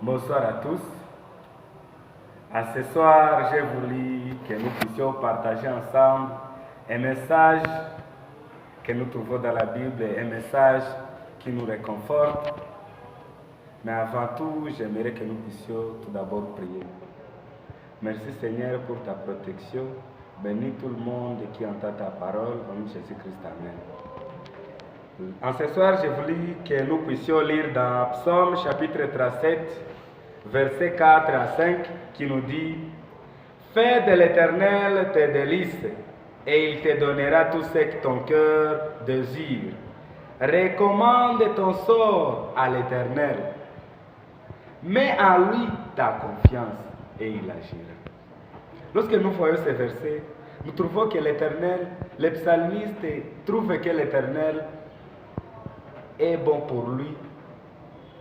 Bonsoir à tous. À ce soir, j'ai voulu que nous puissions partager ensemble un message que nous trouvons dans la Bible, un message qui nous réconforte. Mais avant tout, j'aimerais que nous puissions tout d'abord prier. Merci Seigneur pour ta protection. Bénis tout le monde qui entend ta parole. Au nom de Jésus-Christ, Amen. En ce soir, j'ai voulu que nous puissions lire dans Psaume chapitre 37, versets 4 à 5, qui nous dit « Fais de l'Éternel tes délices, et il te donnera tout ce que ton cœur désire. Recommande ton sort à l'Éternel. Mets en lui ta confiance, et il agira. » Lorsque nous voyons ces versets, nous trouvons que l'Éternel, les psalmistes trouvent que l'Éternel est bon pour lui.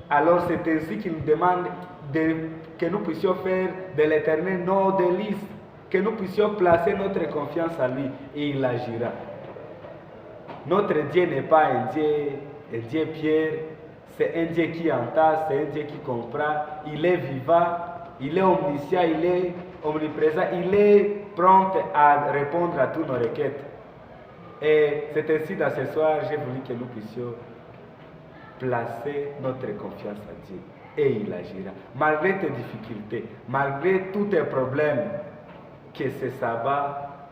Alors c'est ainsi qu'il nous demande que nous puissions faire de l'Éternel nos délices, que nous puissions placer notre confiance en lui, et il agira. Notre Dieu n'est pas un Dieu pierre, c'est un Dieu qui entend, c'est un Dieu qui comprend, il est vivant, il est omniscient, il est omniprésent, il est prompt à répondre à toutes nos requêtes. Et c'est ainsi dans ce soir, j'ai voulu que nous puissions placer notre confiance en Dieu et il agira. Malgré tes difficultés, malgré tous tes problèmes, que ce sabbat,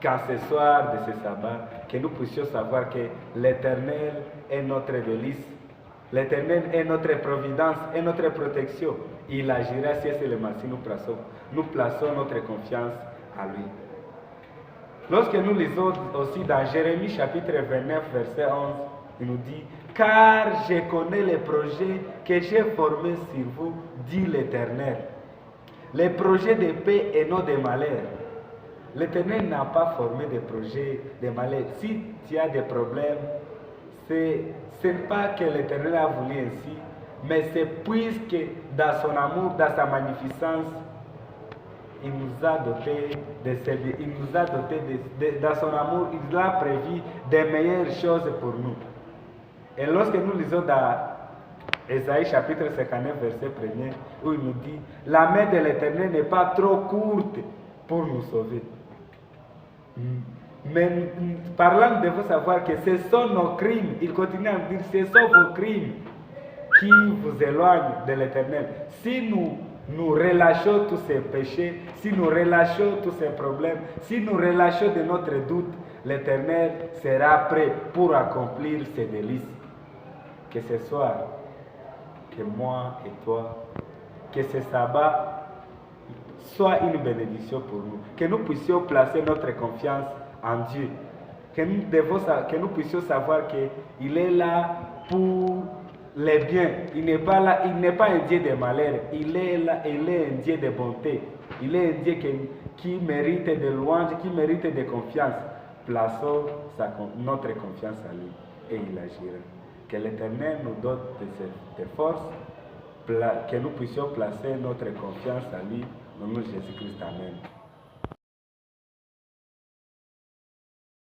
qu'en ce soir de ce sabbat, que nous puissions savoir que l'Éternel est notre délice, l'Éternel est notre providence et notre protection. Il agira si seulement si nous plaçons notre confiance à lui. Lorsque nous lisons aussi dans Jérémie chapitre 29, verset 11, il nous dit « Car je connais les projets que j'ai formés sur vous, dit l'Éternel. Les projets de paix et non de malheur. » L'Éternel n'a pas formé des projets de malheur. Si tu as des problèmes, ce n'est pas que l'Éternel a voulu ainsi, mais c'est puisque dans son amour, dans sa magnificence, il nous a dotés de servir, il nous a dotés dans son amour, il a prévu des meilleures choses pour nous. Et lorsque nous lisons dans Ésaïe chapitre 59, verset 1er, où il nous dit « La main de l'Éternel n'est pas trop courte pour nous sauver. » Mais parlant, nous devons savoir que ce sont nos crimes, il continue à dire « Ce sont vos crimes qui vous éloignent de l'Éternel. » Si nous relâchons tous ces péchés, si nous relâchons tous ces problèmes, si nous relâchons de notre doute, l'Éternel sera prêt pour accomplir ses délices. Que ce soit que moi et toi, que ce sabbat soit une bénédiction pour nous, que nous puissions placer notre confiance en Dieu, que nous puissions savoir qu'il est là pour les biens. Il n'est pas là, il n'est pas un Dieu de malheur, il est là, il est un Dieu de bonté, il est un Dieu qui mérite de louange, qui mérite de confiance. Plaçons notre confiance en lui et il agira. Que l'Éternel nous donne de force, que nous puissions placer notre confiance en lui, au nom de Jésus-Christ. Amen.